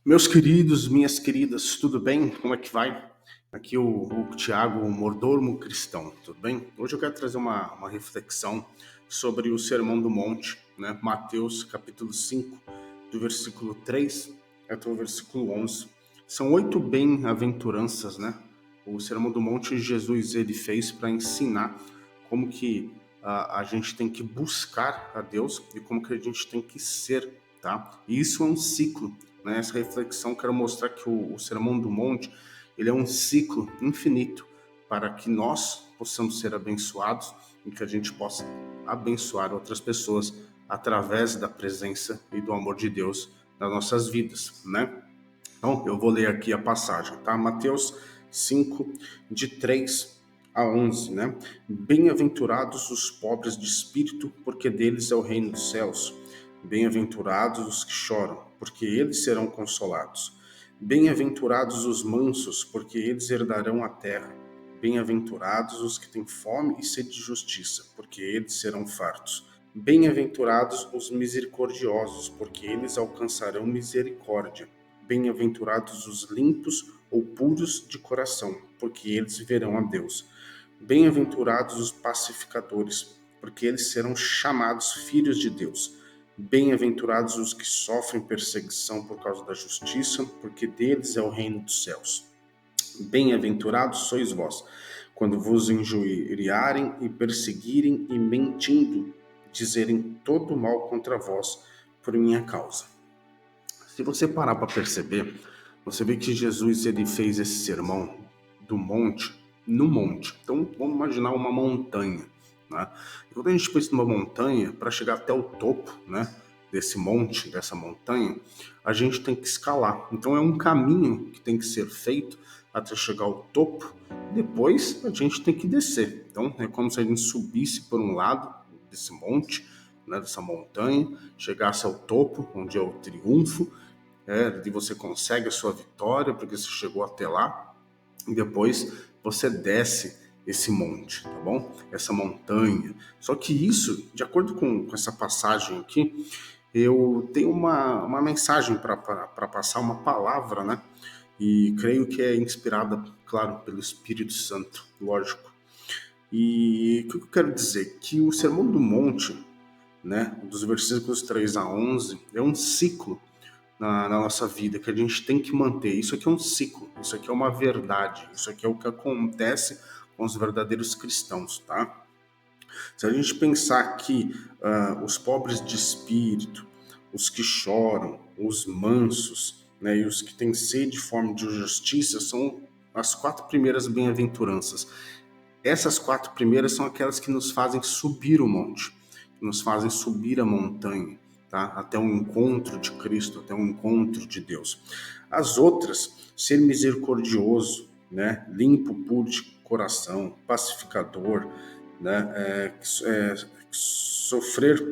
Meus queridos, minhas queridas, tudo bem? Como é que vai? Aqui o Tiago, o Mordomo Cristão, tudo bem? Hoje eu quero trazer uma reflexão sobre o Sermão do Monte, né? Mateus capítulo 5, do versículo 3 até o versículo 11. São 8 bem-aventuranças, né? O Sermão do Monte Jesus ele fez para ensinar como que a gente tem que buscar a Deus e como que a gente tem que ser, tá? E isso é um ciclo. Nessa reflexão, quero mostrar que o Sermão do Monte ele é um ciclo infinito para que nós possamos ser abençoados e que a gente possa abençoar outras pessoas através da presença e do amor de Deus nas nossas vidas, né? Então, eu vou ler aqui a passagem, tá? Mateus 5, de 3 a 11, né? Bem-aventurados os pobres de espírito, porque deles é o reino dos céus. Bem-aventurados os que choram, porque eles serão consolados. Bem-aventurados os mansos, porque eles herdarão a terra. Bem-aventurados os que têm fome e sede de justiça, porque eles serão fartos. Bem-aventurados os misericordiosos, porque eles alcançarão misericórdia. Bem-aventurados os limpos ou puros de coração, porque eles verão a Deus. Bem-aventurados os pacificadores, porque eles serão chamados filhos de Deus. Bem-aventurados os que sofrem perseguição por causa da justiça, porque deles é o reino dos céus. Bem-aventurados sois vós, quando vos injuriarem e perseguirem e mentindo, dizerem todo mal contra vós por minha causa. Se você parar para perceber, você vê que Jesus ele fez esse sermão do monte no monte. Então vamos imaginar uma montanha, né? E quando a gente pensa numa montanha, para chegar até o topo, né, desse monte, dessa montanha, a gente tem que escalar. Então é um caminho que tem que ser feito até chegar ao topo. Depois a gente tem que descer. Então é como se a gente subisse por um lado desse monte, né, dessa montanha, chegasse ao topo, onde é o triunfo, de você consegue a sua vitória, porque você chegou até lá, e depois você desce esse monte, tá bom? Essa montanha. Só que isso, de acordo com essa passagem aqui, eu tenho uma mensagem para passar, uma palavra, né? E creio que é inspirada, claro, pelo Espírito Santo, lógico. E o que eu quero dizer? Que o Sermão do Monte, né, dos versículos 3 a 11, é um ciclo na nossa vida que a gente tem que manter. Isso aqui é um ciclo, isso aqui é uma verdade, isso aqui é o que acontece com os verdadeiros cristãos, tá? Se a gente pensar que os pobres de espírito, os que choram, os mansos, né, e os que têm sede e fome de justiça são as 4 primeiras bem-aventuranças. Essas 4 primeiras são aquelas que nos fazem subir o monte, que nos fazem subir a montanha, tá? Até o encontro de Cristo, até o encontro de Deus. As outras, ser misericordioso, né? Limpo, puro de coração, pacificador, né? Sofrer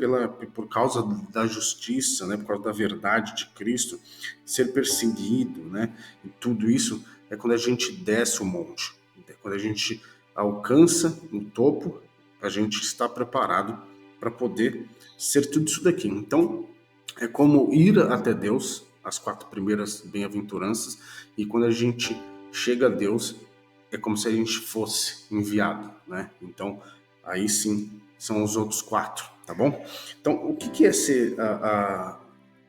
por causa da justiça, né? Por causa da verdade de Cristo, ser perseguido, né? E tudo isso é quando a gente desce o monte, é quando a gente alcança o topo, a gente está preparado para poder ser tudo isso daqui. Então, é como ir até Deus, as 4 primeiras bem-aventuranças, e quando a gente chega a Deus, é como se a gente fosse enviado, né? Então, aí sim, são os outros 4, tá bom? Então, o que é ser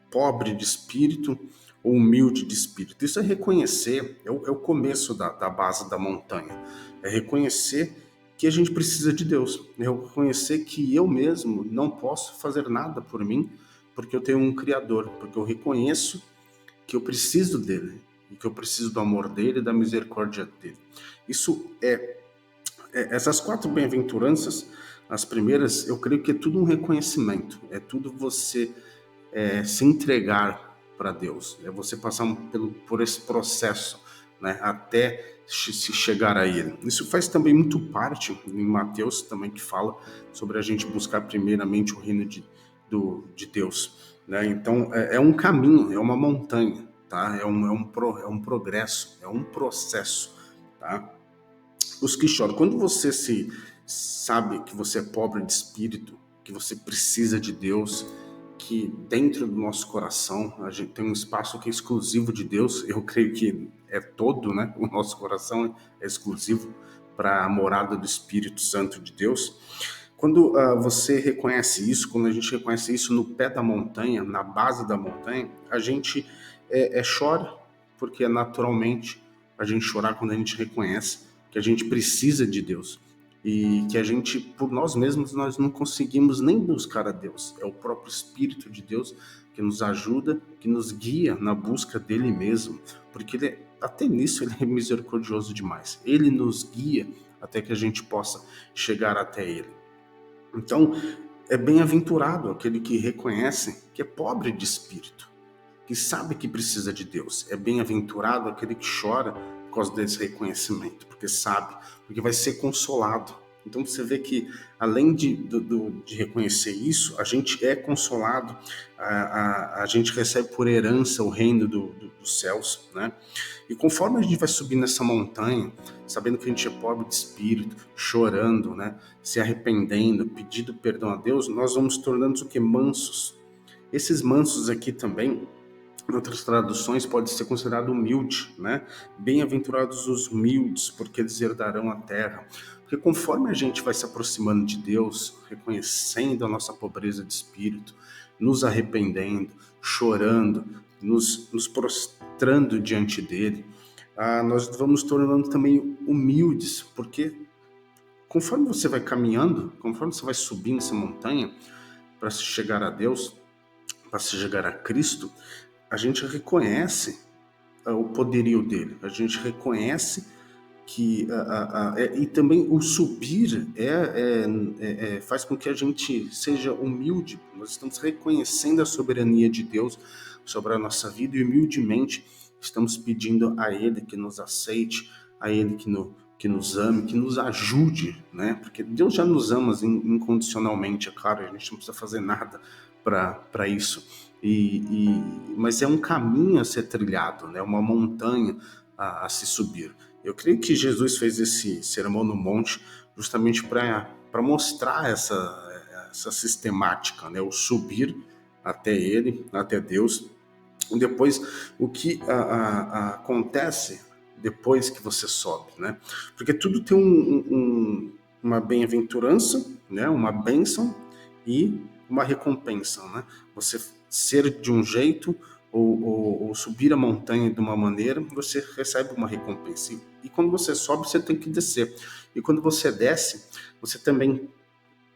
pobre de espírito ou humilde de espírito? Isso é reconhecer, é o começo da base da montanha. É reconhecer que a gente precisa de Deus. É reconhecer que eu mesmo não posso fazer nada por mim, porque eu tenho um Criador, porque eu reconheço que eu preciso dele, e que eu preciso do amor dele e da misericórdia dele. Isso essas 4 bem-aventuranças, as primeiras, eu creio que é tudo um reconhecimento, é tudo você se entregar para Deus, é você passar por esse processo, né, até se chegar a Ele. Isso faz também muito parte em Mateus também, que fala sobre a gente buscar primeiramente o reino de Deus, né? Então é um caminho, é uma montanha, tá? É um progresso, é um processo, tá? Os que choram, quando você se sabe que você é pobre de espírito, que você precisa de Deus, que dentro do nosso coração a gente tem um espaço que é exclusivo de Deus. Eu creio que é todo, né? O nosso coração é exclusivo para a morada do Espírito Santo de Deus. Quando você reconhece isso, quando a gente reconhece isso no pé da montanha, na base da montanha, a gente chora, porque é naturalmente a gente chorar quando a gente reconhece que a gente precisa de Deus e que a gente, por nós mesmos, nós não conseguimos nem buscar a Deus. É o próprio Espírito de Deus que nos ajuda, que nos guia na busca dele mesmo, porque até nisso ele é misericordioso demais. Ele nos guia até que a gente possa chegar até ele. Então, é bem-aventurado aquele que reconhece que é pobre de espírito, que sabe que precisa de Deus. É bem-aventurado aquele que chora por causa desse reconhecimento, porque sabe, porque vai ser consolado. Então você vê que, além de reconhecer isso, a gente é consolado, a gente recebe por herança o reino dos céus, né? E conforme a gente vai subir nessa montanha, sabendo que a gente é pobre de espírito, chorando, né? Se arrependendo, pedindo perdão a Deus, nós vamos tornando o que? Mansos. Esses mansos aqui também, em outras traduções, pode ser considerado humilde, né? Bem-aventurados os humildes, porque eles herdarão a terra. Porque conforme a gente vai se aproximando de Deus, reconhecendo a nossa pobreza de espírito, nos arrependendo, chorando, nos prostrando diante dele, nós vamos tornando também humildes, porque conforme você vai caminhando, conforme você vai subindo essa montanha para se chegar a Deus, para se chegar a Cristo, a gente reconhece o poderio dele, a gente reconhece que e também o subir faz com que a gente seja humilde. Nós estamos reconhecendo a soberania de Deus sobre a nossa vida e humildemente estamos pedindo a Ele que nos aceite, a Ele que nos ame, que nos ajude, né? Porque Deus já nos ama incondicionalmente, é claro, a gente não precisa fazer nada para isso. Mas é um caminho a ser trilhado, né? Uma montanha a se subir. Eu creio que Jesus fez esse sermão no monte justamente para mostrar essa sistemática, né? O subir até ele, até Deus. E depois, o que acontece depois que você sobe, né? Porque tudo tem uma bem-aventurança, né? Uma bênção e uma recompensa, né? Você ser de um jeito ou subir a montanha de uma maneira, você recebe uma recompensa. E quando você sobe, você tem que descer. E quando você desce, você também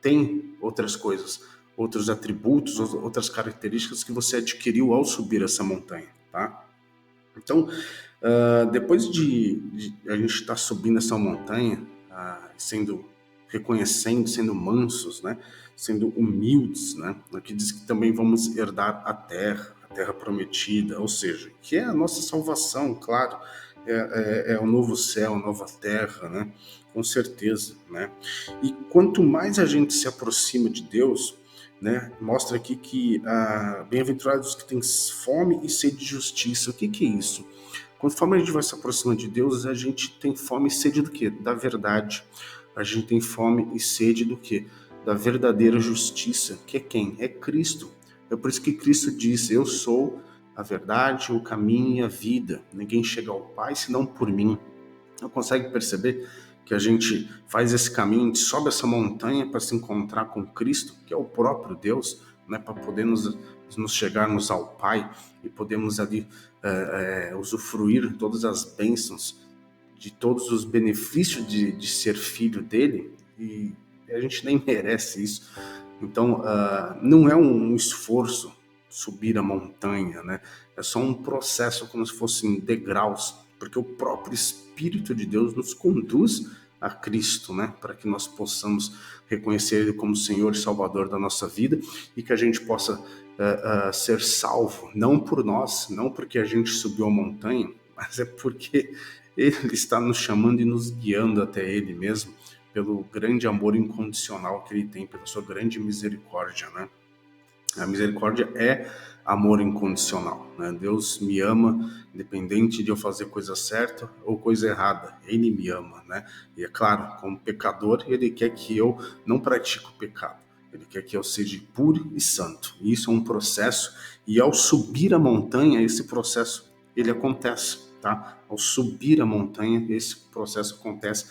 tem outras coisas, outros atributos, outras características que você adquiriu ao subir essa montanha, tá? Então, depois de a gente estar subindo essa montanha, reconhecendo, sendo mansos, né? Sendo humildes, né? Aqui diz que também vamos herdar a terra prometida, ou seja, que é a nossa salvação, claro, é o novo céu, a nova terra, né? Com certeza, né? E quanto mais a gente se aproxima de Deus, né? Mostra aqui que bem-aventurados que têm fome e sede de justiça. O que é isso? Conforme a gente vai se aproximando de Deus, a gente tem fome e sede do quê? Da verdade. A gente tem fome e sede do quê? Da verdadeira justiça, que é quem? É Cristo. É por isso que Cristo disse: eu sou a verdade, o caminho e a vida. Ninguém chega ao Pai senão por mim. Não consegue perceber que a gente faz esse caminho, a gente sobe essa montanha para se encontrar com Cristo, que é o próprio Deus, né, para poder nos chegarmos ao Pai e podemos ali usufruir todas as bênçãos, de todos os benefícios de ser filho dele, e a gente nem merece isso. Então, não é um esforço subir a montanha, né? É só um processo como se fossem degraus, porque o próprio Espírito de Deus nos conduz a Cristo, né? Para que nós possamos reconhecer Ele como Senhor e Salvador da nossa vida e que a gente possa ser salvo, não por nós, não porque a gente subiu a montanha, mas é porque Ele está nos chamando e nos guiando até Ele mesmo, pelo grande amor incondicional que Ele tem, pela sua grande misericórdia, né? A misericórdia é amor incondicional, né? Deus me ama, independente de eu fazer coisa certa ou coisa errada. Ele me ama, né? E é claro, como pecador, Ele quer que eu não pratique o pecado. Ele quer que eu seja puro e santo. E isso é um processo, e ao subir a montanha, esse processo ele acontece, tá? Ao subir a montanha, esse processo acontece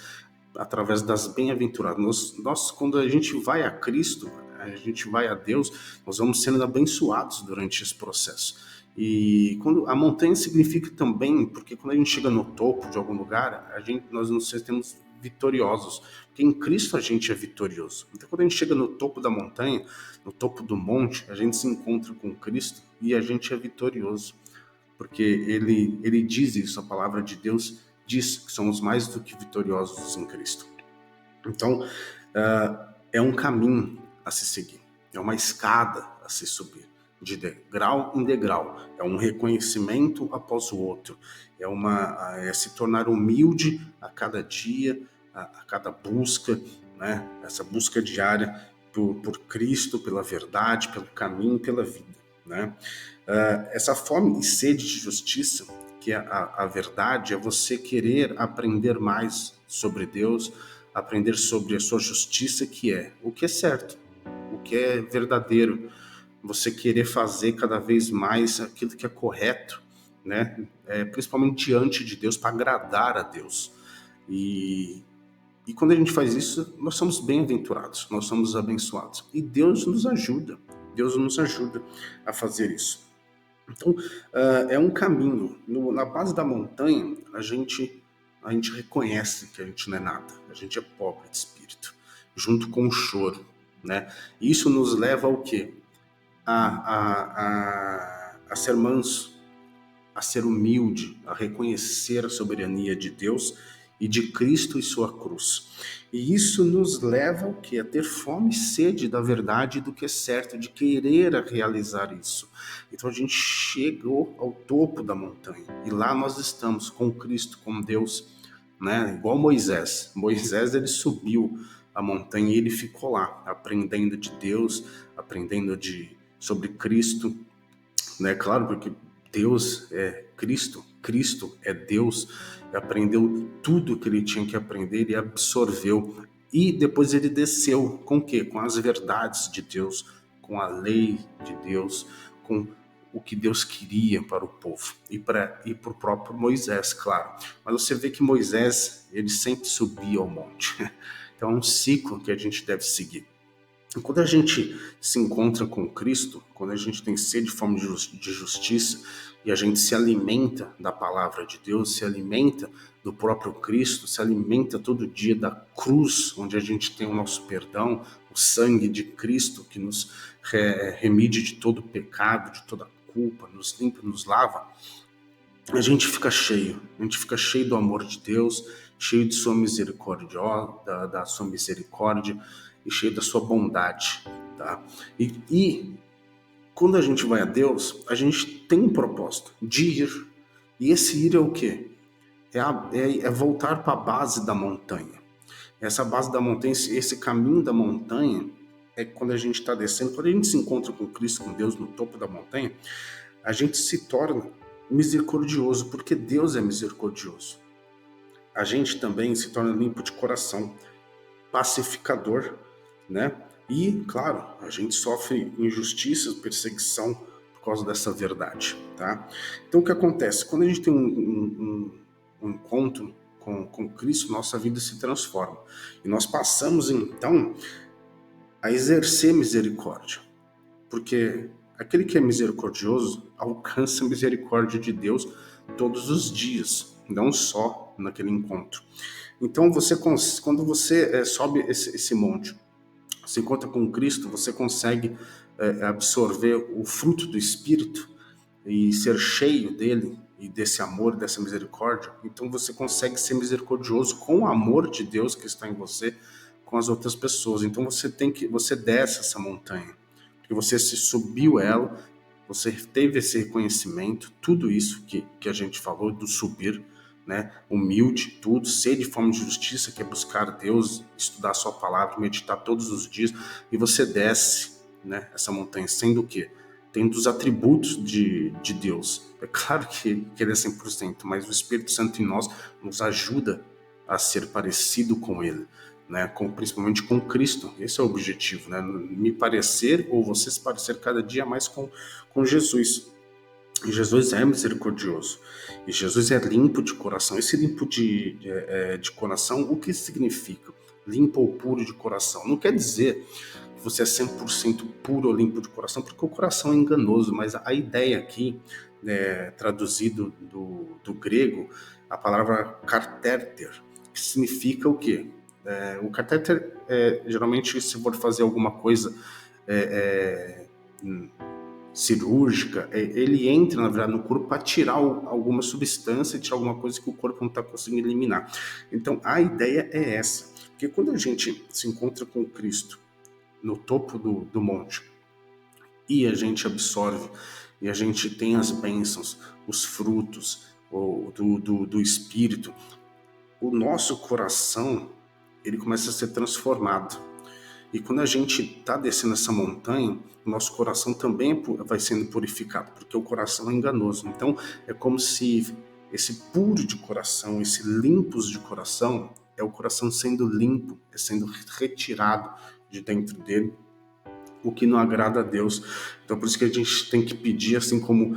através das bem-aventuradas. Nós, quando a gente vai a Cristo, a gente vai a Deus, nós vamos sendo abençoados durante esse processo. E quando a montanha significa também, porque quando a gente chega no topo de algum lugar, nós nos sentimos vitoriosos, porque em Cristo a gente é vitorioso. Então quando a gente chega no topo da montanha, no topo do monte, a gente se encontra com Cristo e a gente é vitorioso, porque ele diz isso, a palavra de Deus diz que somos mais do que vitoriosos em Cristo. Então, é um caminho a se seguir, é uma escada a se subir, de degrau em degrau, é um reconhecimento após o outro, é se tornar humilde a cada dia, a cada busca, né? Essa busca diária por Cristo, pela verdade, pelo caminho, pela vida, né? Essa fome e sede de justiça, que é a verdade, é você querer aprender mais sobre Deus, aprender sobre a sua justiça, que é o que é certo, o que é verdadeiro, você querer fazer cada vez mais aquilo que é correto, né? Principalmente diante de Deus, para agradar a Deus. E quando a gente faz isso, nós somos bem-aventurados, nós somos abençoados. E Deus nos ajuda a fazer isso. Então, é um caminho. Na base da montanha, a gente reconhece que a gente não é nada. A gente é pobre de espírito, junto com o choro, né? E isso nos leva ao quê? A ser manso, a ser humilde, a reconhecer a soberania de Deus e de Cristo e sua cruz. E isso nos leva ao quê? A ter fome e sede da verdade e do que é certo, de querer realizar isso. Então a gente chegou ao topo da montanha e lá nós estamos com Cristo, com Deus, né? Igual Moisés. Moisés, ele subiu a montanha e ele ficou lá, aprendendo de Deus, aprendendo sobre Cristo, né? Claro, porque Deus é Cristo, Cristo é Deus, aprendeu tudo que ele tinha que aprender e absorveu. E depois ele desceu com o quê? Com as verdades de Deus, com a lei de Deus, com o que Deus queria para o povo e para o próprio Moisés, claro. Mas você vê que Moisés, ele sempre subia ao monte. Então é um ciclo que a gente deve seguir. Quando a gente se encontra com Cristo, quando a gente tem sede e fome de justiça e a gente se alimenta da palavra de Deus, se alimenta do próprio Cristo, se alimenta todo dia da cruz, onde a gente tem o nosso perdão, o sangue de Cristo que nos remide de todo pecado, de toda culpa, nos limpa, nos lava, a gente fica cheio do amor de Deus, cheio de sua misericórdia, da sua misericórdia e cheio da sua bondade, tá? E quando a gente vai a Deus, a gente tem um propósito de ir. E esse ir é o quê? É voltar para a base da montanha. Essa base da montanha, esse caminho da montanha, é quando a gente está descendo, quando a gente se encontra com Cristo, com Deus no topo da montanha, a gente se torna misericordioso, porque Deus é misericordioso. A gente também se torna limpo de coração, pacificador, né? E, claro, a gente sofre injustiças, perseguição por causa dessa verdade, tá? Então, o que acontece? Quando a gente tem um encontro com Cristo, nossa vida se transforma. E nós passamos, então, a exercer misericórdia. Porque aquele que é misericordioso alcança a misericórdia de Deus todos os dias, não só naquele encontro. Então, quando você sobe esse monte, se encontra com Cristo, você consegue absorver o fruto do Espírito e ser cheio dele e desse amor, dessa misericórdia. Então você consegue ser misericordioso com o amor de Deus que está em você, com as outras pessoas. Então você desce essa montanha, porque você se subiu ela, você teve esse reconhecimento, tudo isso que a gente falou do subir, né? Humilde, tudo, sede e fome de justiça, que é buscar Deus, estudar a sua palavra, meditar todos os dias, e você desce, né, essa montanha, sendo o quê? Tendo os atributos de Deus. É claro que ele é 100%, mas o Espírito Santo em nós nos ajuda a ser parecido com ele. né? Principalmente com Cristo. Esse é o objetivo, né? Me parecer, ou você se parecer cada dia mais com Jesus. E Jesus é misericordioso. E Jesus é limpo de coração. Esse limpo de coração, o que significa? Limpo ou puro de coração. Não quer dizer que você é 100% puro ou limpo de coração, porque o coração é enganoso, mas a ideia aqui, traduzido do grego, a palavra catéter, que significa o quê? O catéter, geralmente, se for fazer alguma coisa cirúrgica, ele entra, na verdade, no corpo para tirar alguma substância, tirar alguma coisa que o corpo não está conseguindo eliminar. Então, a ideia é essa. Porque quando a gente se encontra com Cristo no topo do monte e a gente absorve, e a gente tem as bênçãos, os frutos do Espírito, o nosso coração, ele começa a ser transformado. E quando a gente está descendo essa montanha, o nosso coração também vai sendo purificado, porque o coração é enganoso. Então, é como se esse puro de coração, esse limpos de coração, é o coração sendo limpo, é sendo retirado de dentro dele o que não agrada a Deus. Então, por isso que a gente tem que pedir, assim como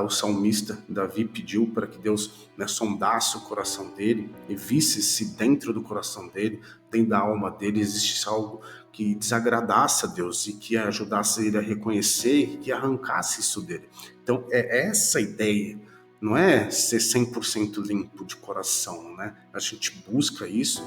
o salmista Davi pediu para que Deus, né, sondasse o coração dele e visse se dentro do coração dele, dentro da alma dele, existe algo que desagradasse a Deus e que ajudasse ele a reconhecer e que arrancasse isso dele. Então, é essa ideia. Não é ser 100% limpo de coração, né? A gente busca isso,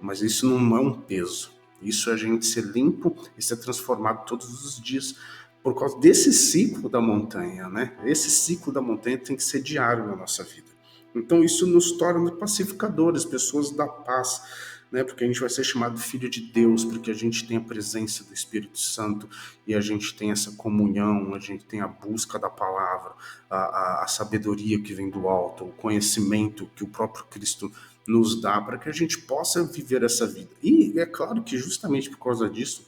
mas isso não é um peso. Isso é a gente ser limpo e ser transformado todos os dias por causa desse ciclo da montanha, né? Esse ciclo da montanha tem que ser diário na nossa vida. Então isso nos torna pacificadores, pessoas da paz, né? Porque a gente vai ser chamado filho de Deus, porque a gente tem a presença do Espírito Santo e a gente tem essa comunhão, a gente tem a busca da palavra, a sabedoria que vem do alto, o conhecimento que o próprio Cristo nos dá para que a gente possa viver essa vida. E é claro que justamente por causa disso,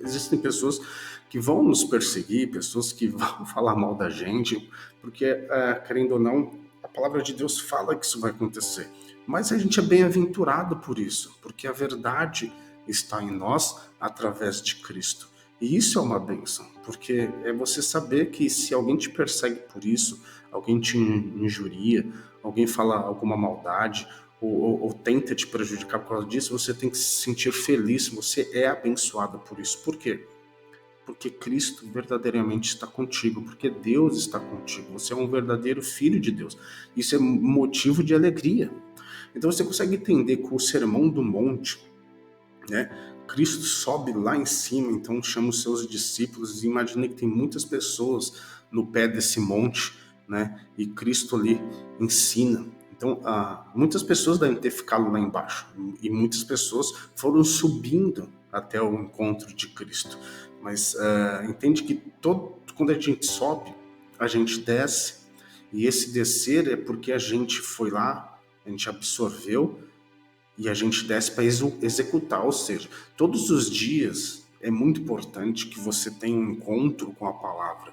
existem pessoas que vão nos perseguir, pessoas que vão falar mal da gente, porque, querendo ou não, a palavra de Deus fala que isso vai acontecer. Mas a gente é bem-aventurado por isso, porque a verdade está em nós através de Cristo. E isso é uma bênção, porque é você saber que se alguém te persegue por isso, alguém te injuria, alguém fala alguma maldade, ou tenta te prejudicar por causa disso, você tem que se sentir feliz, você é abençoado por isso. Por quê? Porque Cristo verdadeiramente está contigo, porque Deus está contigo, você é um verdadeiro filho de Deus. Isso é motivo de alegria. Então você consegue entender que o Sermão do Monte, né? Cristo sobe lá em cima, então chama os seus discípulos e imagina que tem muitas pessoas no pé desse monte, né? E Cristo ali ensina. Então, muitas pessoas devem ter ficado lá embaixo e muitas pessoas foram subindo até o encontro de Cristo. Mas entende que quando a gente sobe, a gente desce. E esse descer é porque a gente foi lá, a gente absorveu e a gente desce para executar. Ou seja, todos os dias é muito importante que você tenha um encontro com a palavra,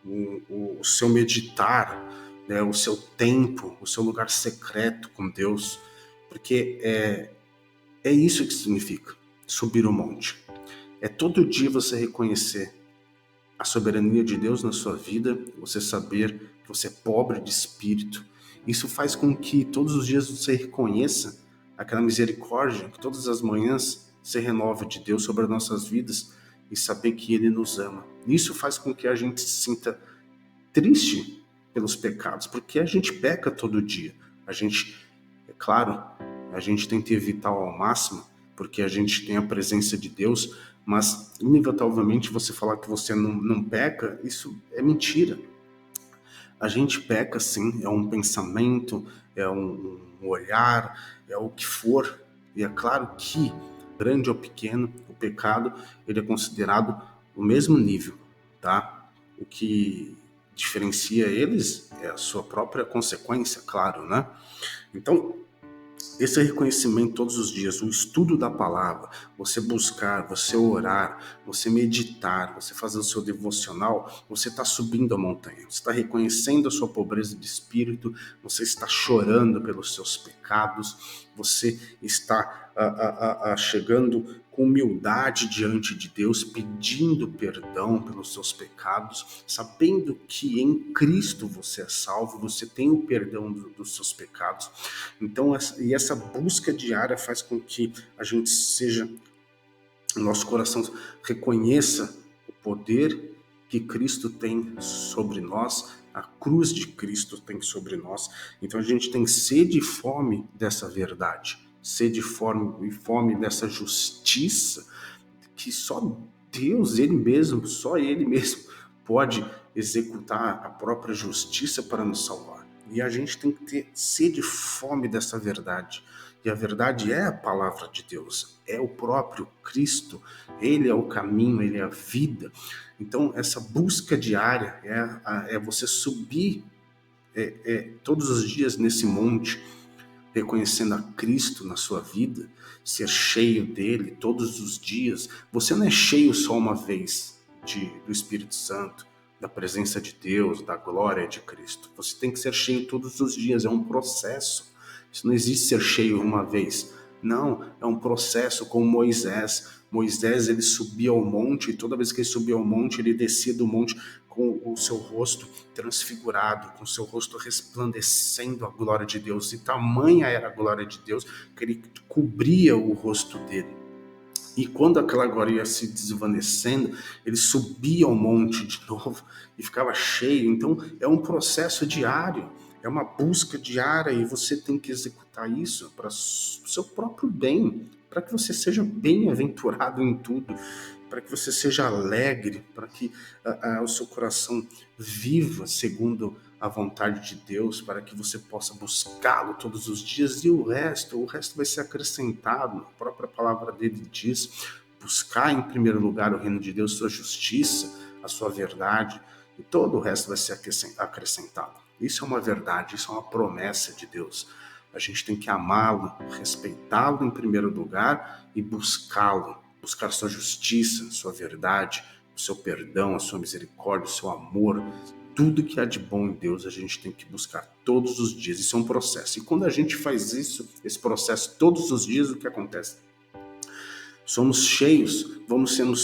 o seu meditar, né, o seu tempo, o seu lugar secreto com Deus, porque é isso que significa subir o monte. É todo dia você reconhecer a soberania de Deus na sua vida, você saber que você é pobre de espírito. Isso faz com que todos os dias você reconheça aquela misericórdia que todas as manhãs se renova de Deus sobre as nossas vidas e saber que Ele nos ama. Isso faz com que a gente se sinta triste pelos pecados, porque a gente peca todo dia. A gente, é claro, a gente tenta evitar ao máximo, porque a gente tem a presença de Deus, mas inevitavelmente você falar que você não peca, isso é mentira. A gente peca sim, é um pensamento, é um olhar, é o que for. E é claro que, grande ou pequeno, o pecado ele é considerado o mesmo nível, tá? O que diferencia eles é a sua própria consequência, claro, né? Então, Esse reconhecimento todos os dias, o estudo da palavra, você buscar, você orar, você meditar, você fazer o seu devocional, você está subindo a montanha, você está reconhecendo a sua pobreza de espírito, você está chorando pelos seus pecados, você está chegando com humildade diante de Deus, pedindo perdão pelos seus pecados, sabendo que em Cristo você é salvo, você tem o perdão dos seus pecados. Então, essa busca diária faz com que a gente seja, o nosso coração reconheça o poder que Cristo tem sobre nós, a cruz de Cristo tem sobre nós. Então a gente tem sede e fome dessa verdade, sede e fome dessa justiça que só Deus, só Ele mesmo pode executar a própria justiça para nos salvar. E a gente tem que ter sede e fome dessa verdade. E a verdade é a palavra de Deus, é o próprio Cristo, Ele é o caminho, Ele é a vida. Então, essa busca diária é você subir todos os dias nesse monte, reconhecendo a Cristo na sua vida, ser cheio dele todos os dias. Você não é cheio só uma vez do Espírito Santo, da presença de Deus, da glória de Cristo. Você tem que ser cheio todos os dias, é um processo. Isso não existe ser cheio uma vez. Não, é um processo como Moisés. Moisés, ele subia ao monte, e toda vez que ele subia ao monte, ele descia do monte com o seu rosto transfigurado, com o seu rosto resplandecendo a glória de Deus. E tamanha era a glória de Deus que ele cobria o rosto dele. E quando aquela glória ia se desvanecendo, ele subia ao monte de novo e ficava cheio. Então é um processo diário, é uma busca diária, e você tem que executar isso para o seu próprio bem, para que você seja bem-aventurado em tudo, para que você seja alegre, para que o seu coração viva segundo a vontade de Deus, para que você possa buscá-lo todos os dias, e o resto vai ser acrescentado. A própria palavra dele diz: buscar em primeiro lugar o reino de Deus, sua justiça, a sua verdade, e todo o resto vai ser acrescentado. Isso é uma verdade, isso é uma promessa de Deus. A gente tem que amá-lo, respeitá-lo em primeiro lugar e buscá-lo, buscar sua justiça, sua verdade, o seu perdão, a sua misericórdia, o seu amor. Tudo que há de bom em Deus a gente tem que buscar todos os dias. Isso é um processo. E quando a gente faz isso, esse processo todos os dias, o que acontece? Somos cheios, vamos sendo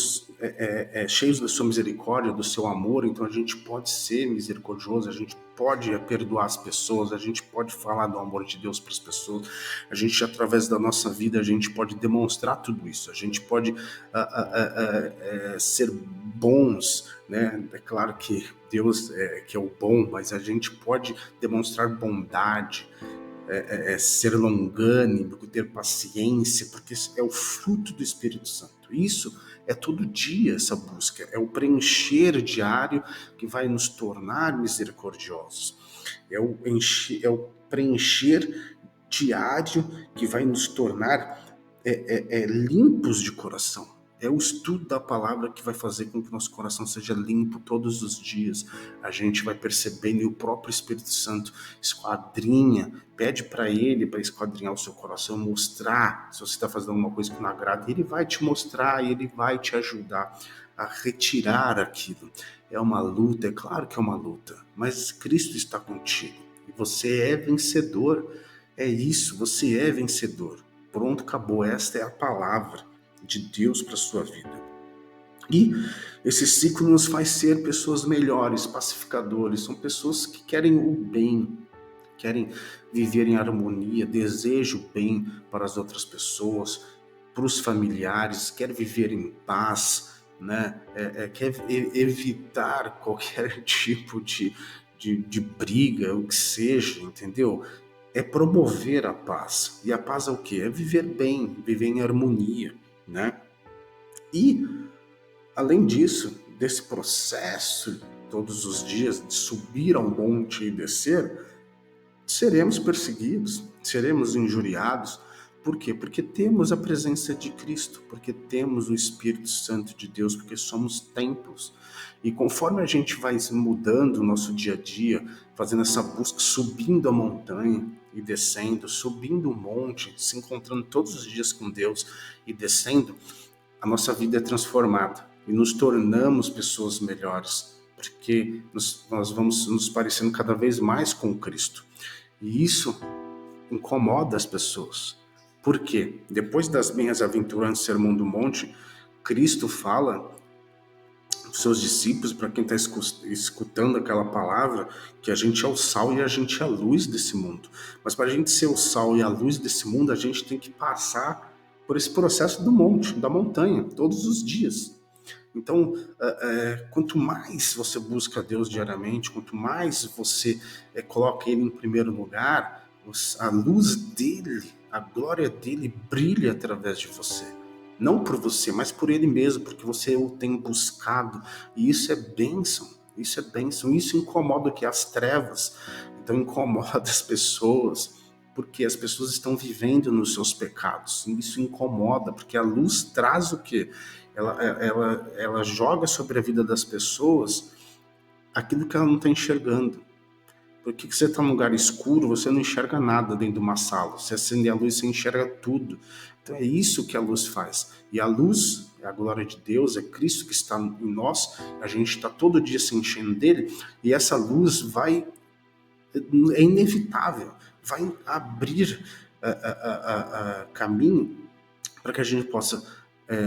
cheios da sua misericórdia, do seu amor. Então a gente pode ser misericordioso, a gente pode perdoar as pessoas, a gente pode falar do amor de Deus para as pessoas, a gente, através da nossa vida, a gente pode demonstrar tudo isso, a gente pode ser bons, né? É claro que Deus que é o bom, mas a gente pode demonstrar bondade, ser longânimo, ter paciência, porque é o fruto do Espírito Santo. Isso é todo dia, essa busca, é o preencher diário que vai nos tornar misericordiosos, é o preencher diário que vai nos tornar limpos de coração. É o estudo da palavra que vai fazer com que nosso coração seja limpo todos os dias. A gente vai percebendo, e o próprio Espírito Santo esquadrinha, pede para ele, para esquadrinhar o seu coração, mostrar se você está fazendo alguma coisa que não agrada. Ele vai te mostrar, ele vai te ajudar a retirar aquilo. É uma luta, é claro que é uma luta, mas Cristo está contigo e você é vencedor. É isso, você é vencedor. Pronto, acabou. Esta é a palavra de Deus para a sua vida. E esse ciclo nos faz ser pessoas melhores, pacificadores, são pessoas que querem o bem, querem viver em harmonia, desejam o bem para as outras pessoas, para os familiares, querem viver em paz, né? Quer evitar qualquer tipo de briga, o que seja, entendeu? É promover a paz. E a paz é o quê? É viver bem, viver em harmonia, né? E, além disso, desse processo, todos os dias, de subir ao monte e descer, seremos perseguidos, seremos injuriados, Por quê? Porque temos a presença de Cristo, porque temos o Espírito Santo de Deus, porque somos templos. E conforme a gente vai mudando o nosso dia a dia, fazendo essa busca, subindo a montanha e descendo, subindo o monte, se encontrando todos os dias com Deus e descendo, a nossa vida é transformada e nos tornamos pessoas melhores, porque nós vamos nos parecendo cada vez mais com Cristo. E isso incomoda as pessoas. Por quê? Depois das bem-aventuranças Sermão do Monte, Cristo fala aos seus discípulos, para quem está escutando aquela palavra, que a gente é o sal e a gente é a luz desse mundo. Mas para a gente ser o sal e a luz desse mundo, a gente tem que passar por esse processo do monte, da montanha, todos os dias. Então, quanto mais você busca Deus diariamente, quanto mais você coloca Ele em primeiro lugar, a luz dele, a glória dele brilha através de você. Não por você, mas por Ele mesmo, porque você o tem buscado. E isso é bênção, isso é bênção. Isso incomoda que as trevas, então incomoda as pessoas, porque as pessoas estão vivendo nos seus pecados. Isso incomoda, porque a luz traz o quê? Ela joga sobre a vida das pessoas aquilo que ela não está enxergando. Porque você está num lugar escuro, você não enxerga nada dentro de uma sala. Você acende a luz, você enxerga tudo. Então é isso que a luz faz. E a luz é a glória de Deus, é Cristo que está em nós. A gente está todo dia se enchendo dele. E essa luz é inevitável, vai abrir caminho para que a gente possa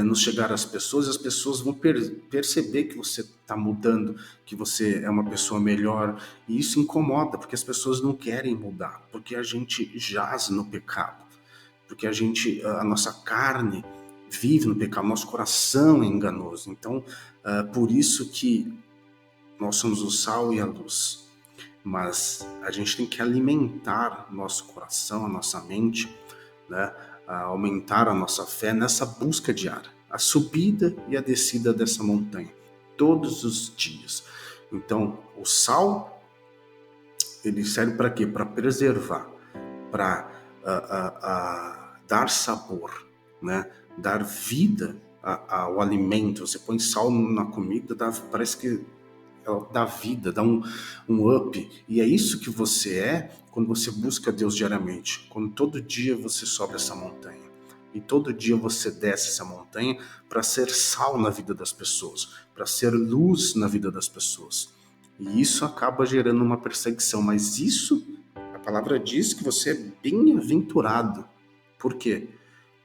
nos chegar às pessoas, e as pessoas vão perceber que você está mudando, que você é uma pessoa melhor, e isso incomoda, porque as pessoas não querem mudar, porque a gente jaz no pecado, porque a nossa carne vive no pecado, nosso coração é enganoso. Então, por isso que nós somos o sal e a luz, mas a gente tem que alimentar nosso coração, a nossa mente, né? A aumentar a nossa fé nessa busca diária, a subida e a descida dessa montanha, todos os dias. Então, o sal, ele serve para quê? Para preservar, para dar sabor, né? Dar vida ao alimento. Você põe sal na comida, parece que ela dá vida, dá um up. E é isso que você é quando você busca Deus diariamente. Quando todo dia você sobe essa montanha. E todo dia você desce essa montanha para ser sal na vida das pessoas, para ser luz na vida das pessoas. E isso acaba gerando uma perseguição. Mas isso, a palavra diz que você é bem-aventurado. Por quê?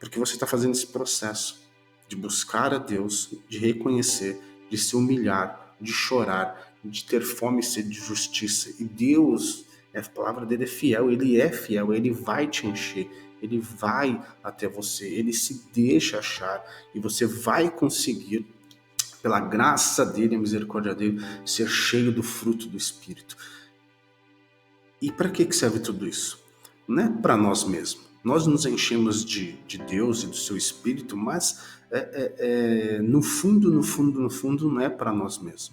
Porque você está fazendo esse processo de buscar a Deus, de reconhecer, de se humilhar, de chorar, de ter fome e sede de justiça. E Deus, a palavra dele é fiel, ele vai te encher, ele vai até você, ele se deixa achar e você vai conseguir, pela graça dele, a misericórdia dele, ser cheio do fruto do Espírito. E para que serve tudo isso? Não é para nós mesmos. Nós nos enchemos de Deus e do seu Espírito, mas no fundo, não é para nós mesmos.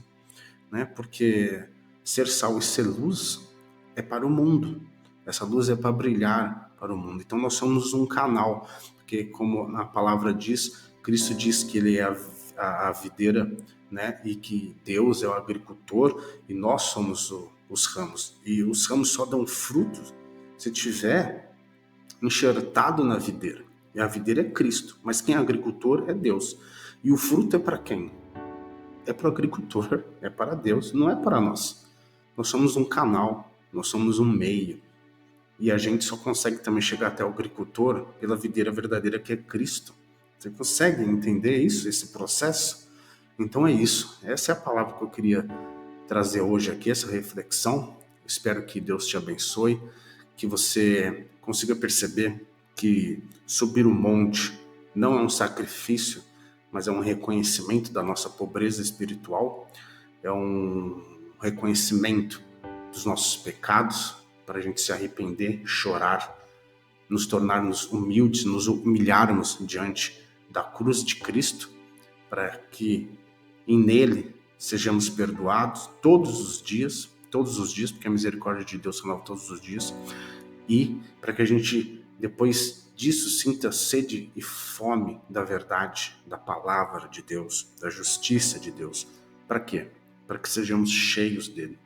Né? Porque ser sal e ser luz é para o mundo. Essa luz é para brilhar para o mundo. Então nós somos um canal, porque como a palavra diz, Cristo diz que ele é a videira, né? E que Deus é o agricultor e nós somos os ramos. E os ramos só dão frutos se tiver enxertado na videira. E a videira é Cristo, mas quem é agricultor é Deus. E o fruto é para quem? É para o agricultor, é para Deus, não é para nós. Nós somos um canal, nós somos um meio. E a gente só consegue também chegar até o agricultor pela videira verdadeira que é Cristo. Você consegue entender isso, esse processo? Então é isso. Essa é a palavra que eu queria trazer hoje aqui, essa reflexão. Espero que Deus te abençoe, que você consiga perceber que subir o monte não é um sacrifício, mas é um reconhecimento da nossa pobreza espiritual, é um reconhecimento dos nossos pecados, para a gente se arrepender, chorar, nos tornarmos humildes, nos humilharmos diante da cruz de Cristo, para que nele sejamos perdoados todos os dias, porque a misericórdia de Deus se renova todos os dias, e para que a gente depois disso sinta sede e fome da verdade, da palavra de Deus, da justiça de Deus. Para quê? Para que sejamos cheios dele.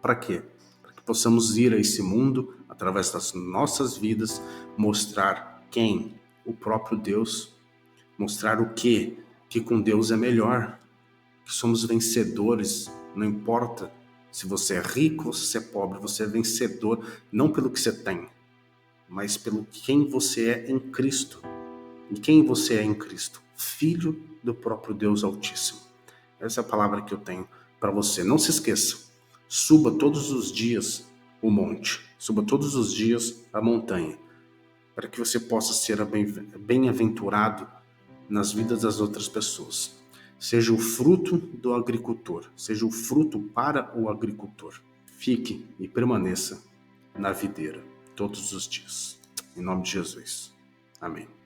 Para quê? Para que possamos ir a esse mundo, através das nossas vidas, mostrar quem? O próprio Deus. Mostrar o quê? Que com Deus é melhor. Que somos vencedores. Não importa se você é rico ou se você é pobre, você é vencedor, não pelo que você tem, mas pelo quem você é em Cristo. E quem você é em Cristo? Filho do próprio Deus Altíssimo. Essa é a palavra que eu tenho para você. Não se esqueça, suba todos os dias o monte, suba todos os dias a montanha, para que você possa ser bem-aventurado nas vidas das outras pessoas. Seja o fruto do agricultor, seja o fruto para o agricultor. Fique e permaneça na videira todos os dias. Em nome de Jesus. Amém.